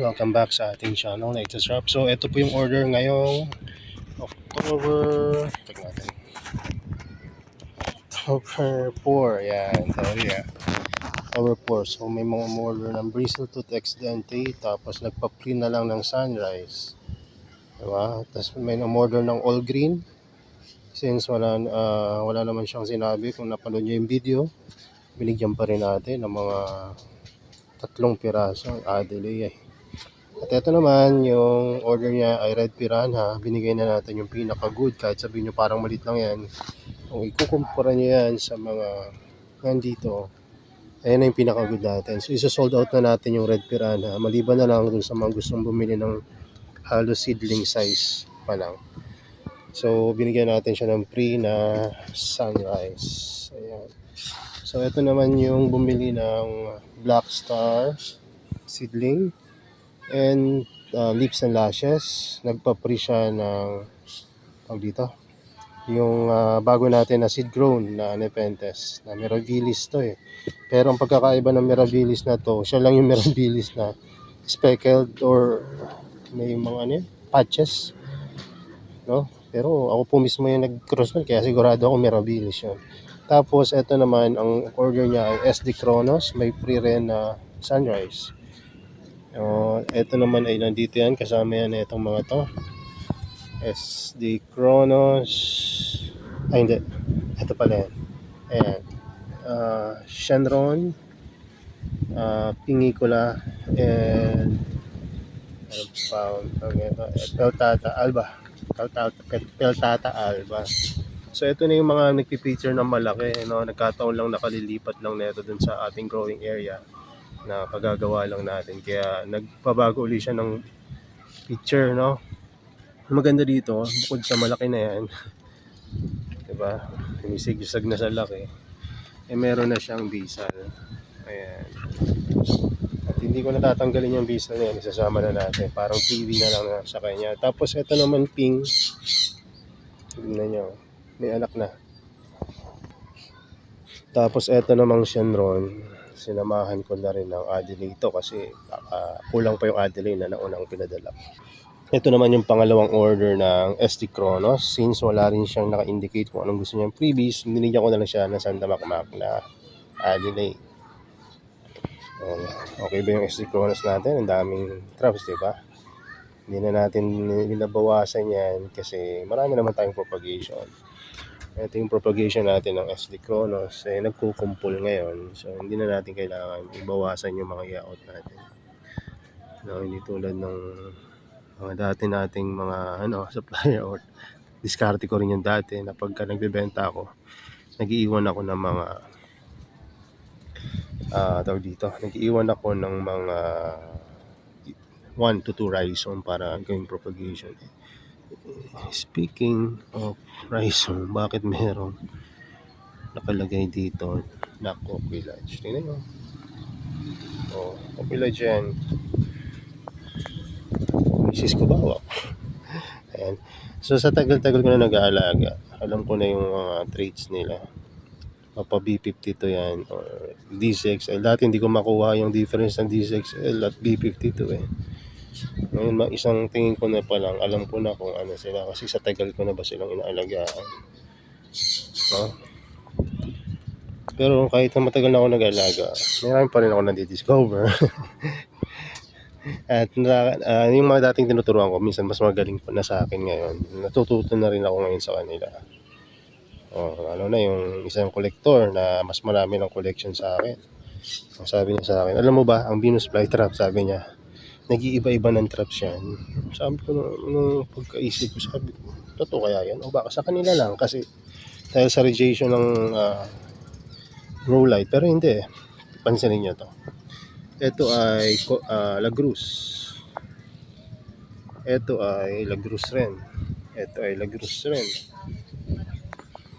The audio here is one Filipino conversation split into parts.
welcome back sa ating channel na It's Shop. So ito po yung order ngayong October, check natin, October 4, yan, sorry October 4. So may mga order ng Bristletooth Exdente, tapos nagpa-print na lang ng Sunrise, diba? Tapos may order ng All Green, since wala naman siyang sinabi. Kung napanood niyo yung video, binigyan pa rin natin ng mga 3 piraso Adelaide. At ito naman, yung order niya ay Red Piranha. Binigay na natin yung pinaka-good. Kahit sabihin nyo parang malit lang yan, kung ikukumpara nyo yan sa mga nandito, ayan na yung pinaka-good natin. So isa-sold out na natin yung Red Piranha, maliban na lang dun sa mga gustong bumili ng halos seedling size pa lang. So binigyan natin siya ng free na Sunrise. Ayan. So ito naman yung bumili ng Black Star seedling and Lips and Lashes. Nagpa-free siya ng dito, yung bago natin na seed grown na Nepenthes na Mirabilis to Pero ang pagkakaiba ng Mirabilis na to, siya lang yung Mirabilis na speckled or may mga patches, no? Pero ako po mismo yung nag-cross nun, kaya sigurado ako Mirabilis yun. Tapos ito naman, ang order niya ay SD Kronos, may free rin na Sunrise. Ito naman ay nandito yan, kasama yan itong mga to, SD Kronos, ay hindi, ito pala yan, ayan, Shenron, Pingicula, and Peltata Alba. So ito na yung mga nagpipicture ng malaki, no? Nagkataon lang nakalilipat lang nito dun sa ating growing area na pagagawa lang natin, kaya nagpabago ulit siya ng picture, no? Maganda dito, bukod sa malaki na yan, diba, humisig-isag na sa laki, meron na siyang bisal. Ayan. At hindi ko natatanggalin yung bisal na yan, isasama na natin, parang TV na lang na sa kanya. Tapos ito naman pink, tignan nyo, may anak na. Tapos ito namang Shenron, sinamahan ko na rin ng Adelaide ito kasi kulang pa yung Adelaide na naunang pinadala. Ito naman yung pangalawang order ng SD Kronos. Since wala rin siyang naka-indicate kung anong gusto niyang freebies, binigyan ko na lang siya ng Santa Macmac na Adelaide. Okay ba yung SD Kronos natin? Ang daming traps, diba? Hindi na natin binabawasan yan kasi marami naman tayong propagation. Ito yung propagation natin ng SD Kronos, nagkukumpul ngayon, so hindi na natin kailangan ibawasan yung mga i-out natin, no? Hindi tulad ng mga dati nating mga supplier, or diskarte ko rin yung dati na pagka nagbebenta ako, nag-iiwan ako ng mga nag-iiwan ako ng mga 1 to 2 rhizome para gawing propagation. Speaking of rhizome, bakit merong nakalagay dito na coffee lodge? Tingnan nyo. Coffee lodge yan. Misis ko ba? Ayan. So sa tagal-tagal ko na nag-aalaga, alam ko na yung mga traits nila. Mapa B52 yan or D6XL. Dati hindi ko makuha yung difference ng D6XL at B52 Ngayon, isang tingin ko na pa lang, alam ko na kung ano sila kasi sa tagal ko na ba silang inaalagaan. No? Pero kahit na matagal na ako nag-alaga, marami pa rin ako nadidiscover. At yung mga dating tinuturuan ko, minsan mas magaling pa na sa akin ngayon. Natututo na rin ako ngayon sa kanila. Ano na yung isang collector na mas marami ng collection sa akin. Sabi niya sa akin, alam mo ba, ang Venus flytrap, sabi niya, nag-iiba-iba ng traps yan. Sabi ko, nung pagkaisip ko, sabi ko, totoo kaya yan? O baka sa kanila lang, kasi dahil sa radiation ng grow light. Pero hindi, pansinin nyo to. Ito ay Lagrus. Ito ay Lagrus rin. Ito ay Lagrus rin.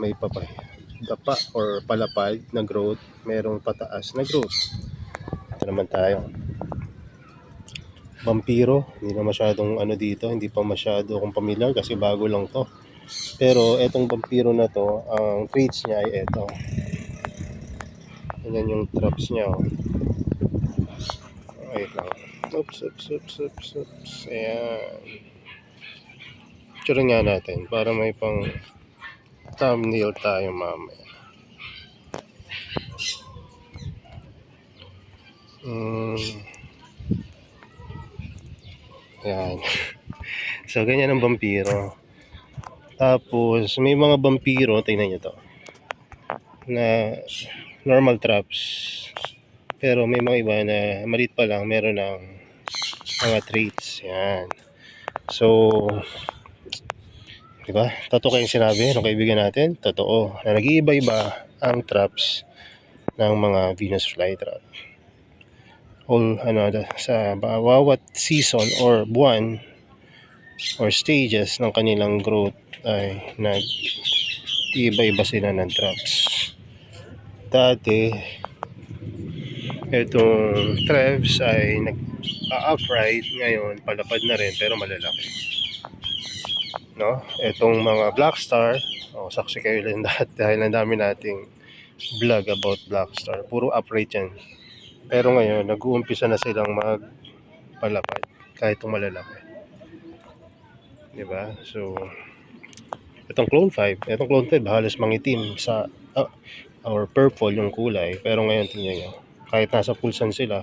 May dapa or palapad na growth, merong pataas na growth. Ito naman tayo. Vampiro, hindi na masyadong dito, hindi pa masyado akong familiar kasi bago lang to. Pero etong Vampiro na to, ang traits niya ay ito. Yan yung traps niya. Wait lang. Oops. Ayan. Picture nga natin para may pang thumbnail tayo mamaya. Ayan. So, ganyan ang vampiro. Tapos, may mga vampiro, tingnan nyo to, na normal traps. Pero may mga iba na maliit pa lang, meron ng mga traits. Yan. So, diba? Totoo kayong sinabi ng kaibigan natin. Totoo. Na nag-iiba-iba ang traps ng mga Venus flytrap. Sa bawat season or buwan or stages ng kanilang growth ay nag-iiba-iba sila ng traps. Dati, itong Trevs ay nag-upright, ngayon palapad na rin pero malalaki. No? Itong mga Blackstar, saksi kayo lang dahil ang dami nating vlog about Blackstar. Puro upright yan. Pero ngayon, nag-uumpisa na silang magpalapad kahit itong malalaki. Diba? So, itong Clone 5 halos mangitim sa or purple yung kulay. Pero ngayon, tingnan nyo, kahit nasa pulsan sila,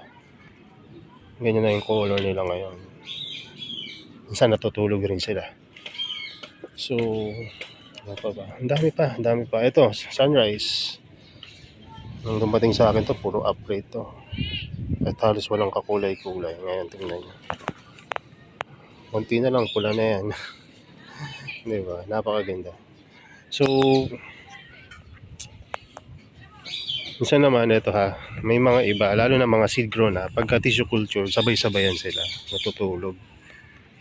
ganyan na yung color nila ngayon. Minsan natutulog rin sila. So, ano pa ba? Ang dami pa. Ito, sunrise. Nung dumating sa akin to, puro upright to. At halos walang kakulay-kulay. Ngayon, tingnan nyo. Konti na lang, pula na yan. Diba? Napakaganda. So, minsan naman, ito ha, may mga iba, lalo na mga seed grown na, pagka tissue culture, sabay-sabayan sila, natutulog.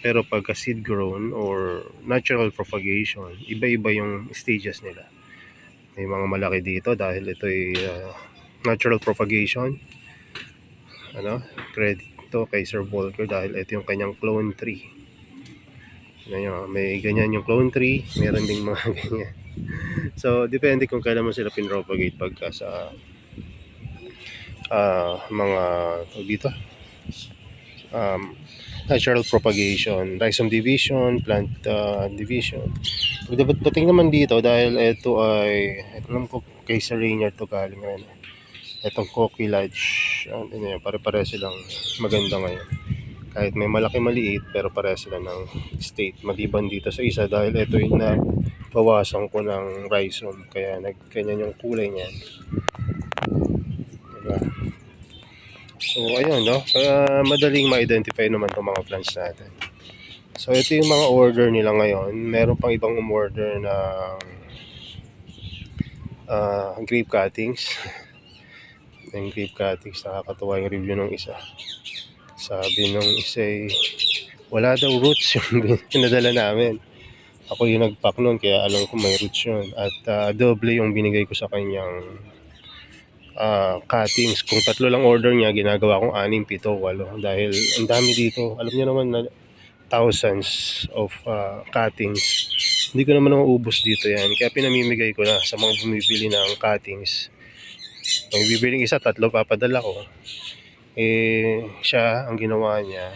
Pero pagka seed grown or natural propagation, iba-iba yung stages nila. May mga malaki dito dahil ito ay natural propagation. Credit to kay Sir Volker dahil ito yung kanyang clone 3. May ganyan yung clone 3, meron ding mga ganyan. So, depende kung kailan mo sila pinropagate pagka sa mga dito. Natural propagation, rhizome division, plant division. Pagdating naman dito, dahil ito ay, alam ko kay Sir Rainier to galing rin. Itong Coquille Lodge, pare-pare silang maganda ngayon. Kahit may malaki maliit, pero pare sila ng state. Maliban dito sa isa dahil ito yung nabawasan ko ng rhizome. Kaya nagkanyan yung kulay niyan. Diba? So, ayun, no? Kaya madaling ma-identify naman itong mga plants natin. So, ito yung mga order nila ngayon. Meron pang ibang umorder na grape cuttings. Yung grape cuttings, nakakatuwa yung review ng isa. Sabi nung isa wala daw roots yung pinadala namin. Ako yung nag-pack nun, kaya alam ko may roots yun. At doble yung binigay ko sa kanyang cuttings. Kung 3 lang order niya, ginagawa kong 6, 7, 8. Dahil ang dami dito. Alam niyo naman na thousands of cuttings. Hindi ko naman mauubos dito yan. Kaya pinamimigay ko na sa mga bumibili ng cuttings. Kung bibiling isa, 3 papadala ko. Siya, ang ginawa niya,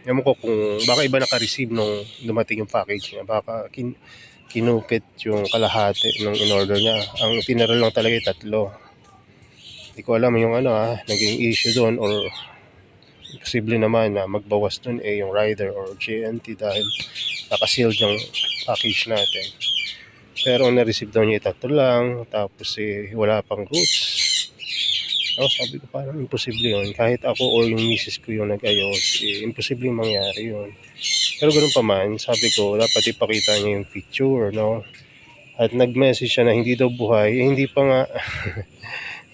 ewan ko kung baka iba naka-receive nung dumating yung package niya. Baka kinupit yung kalahati nung in-order niya. Ang tinira lang talaga 3. Hindi ko alam yung naging issue doon or posible naman na magbawas doon yung rider or JNT dahil naka-sealed yung package natin. Pero na-receive daw niya 3 lang, tapos wala pang roots. Sabi ko parang imposible yun. Kahit ako or yung misis ko yung nag-ayos, imposible yung mangyari yun. Pero ganoon pa man, sabi ko dapat ipakita niya yung picture, no? At nag-message siya na hindi daw buhay. Hindi pa nga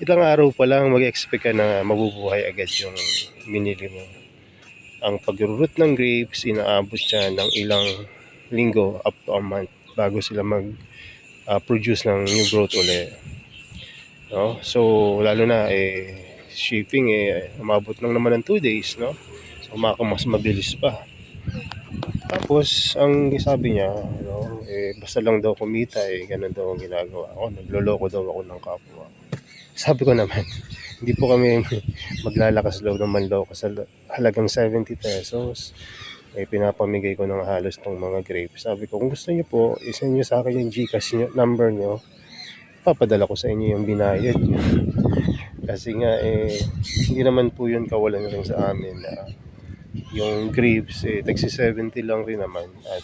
ilang araw pa lang mag-expect ka na mabubuhay agad yung binili mo. Ang pag-root ng grapes, inaabot siya ng ilang linggo up to a month bago sila mag-produce ng new growth ulit. No? So, lalo na shipping umabot lang naman ng 2 days, no? So, mas mabilis pa. Tapos, ang sabi niya, basta lang daw kumita, ganun daw ang ginagawa ko. Nagloloko daw ako ng kapwa. Sabi ko naman, Hindi po kami maglalakas loob ng manloko sa halagang 70 pesos. Eh, pinapamigay ko ng halos tong mga grapes. Sabi ko, kung gusto niyo po, isend niyo sa akin yung GCash niyo, number niyo. Papadala ko sa inyo yung binayad niyo. Kasi nga, hindi naman po yun kawalan rin sa amin na yung grapes, tagsi 70 lang rin naman. At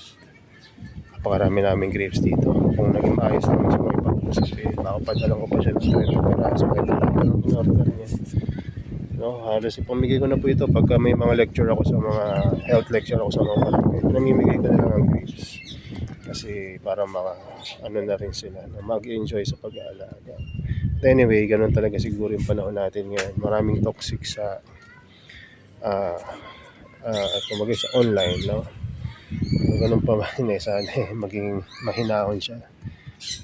napakarami namin grapes dito. Kung naging maayos naman siya may pag-usap, makapadala ko pa siya ng 30 peraso. Kaya lang yung in-order niya. No, halos ipamigay ko na po ito pagka may mga lecture ako sa mga health lecture ako sa mga barangay. Namimigay ko na lang ang grapes. Kasi para ano na rin sila, na mag-enjoy sa pag-aalaga. But anyway, ganun talaga siguro yung panahon natin ngayon. Maraming toxic sa kumbaga sa online, no? Ganun pa man sana maging mahinahon siya.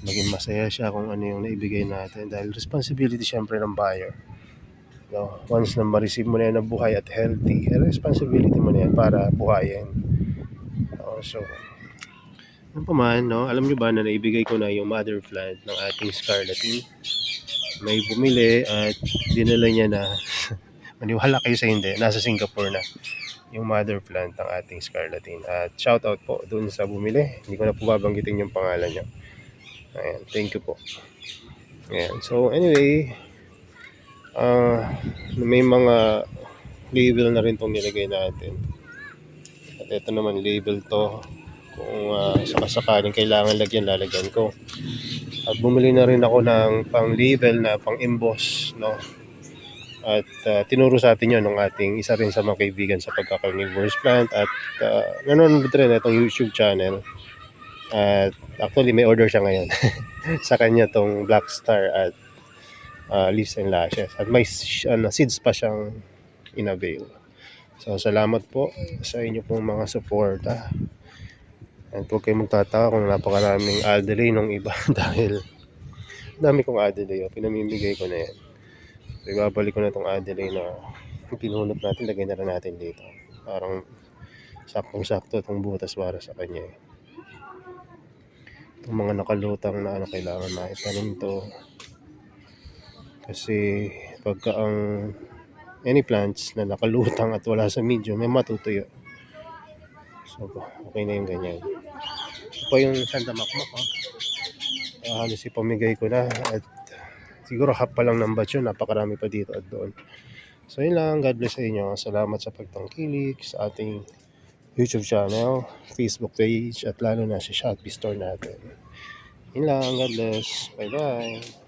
Maging masaya siya kung ano yung naibigay natin. Dahil responsibility syempre ng buyer. No, once na ma-receive mo na yan na buhay at healthy, responsibility mo na yan para buhayin. So, ano pa man, no? Alam nyo ba na naibigay ko na yung mother plant ng ating scarlatin? May bumili at dinala niya na, maniwala kayo sa hindi, nasa Singapore na yung mother plant ng ating scarlatin. At shout out po dun sa bumili. Hindi ko na po babanggitin yung pangalan niya. Ayan, thank you po. Ayan, so anyway, may mga label na rin itong nilagay natin. At ito naman label to. Kung sakasakaling kailangan lagyan, lalagyan ko. At bumili na rin ako ng pang label na pang emboss, no? At tinuro sa atin yun ng ating isa rin sa mga kaibigan sa pagkaka-carnivorous plant. At nanonood rin itong YouTube channel. At actually may order siya ngayon sa kanya tong Black Star at Leaves and Lashes. At may seeds pa siyang in-avail. So salamat po sa inyo pong mga suporta. At huwag kayong magtataka kung napakaraming Adelaide nung iba dahil dami kong Adelaide. Pinamimigay ko na yan. So ibabalik ko na itong Adelaide na pinunot natin. Lagay na rin natin dito. Parang saktong-sakto itong butas para sa kanya. Itong mga nakalutang na kailangan maitanim to. Kasi pagka ang any plants na nakalutang at wala sa medium, may matutuyo. So okay na yung ganyan. Ito pa yung Santa Makmak. Halos ipamigay ko na at siguro half pa lang ng batch yun. Napakarami pa dito at doon. So yun lang. God bless sa inyo. Salamat sa pagtangkilik sa ating YouTube channel, Facebook page, at lalo na sa Shopee store natin. Yun lang. God bless. Bye-bye.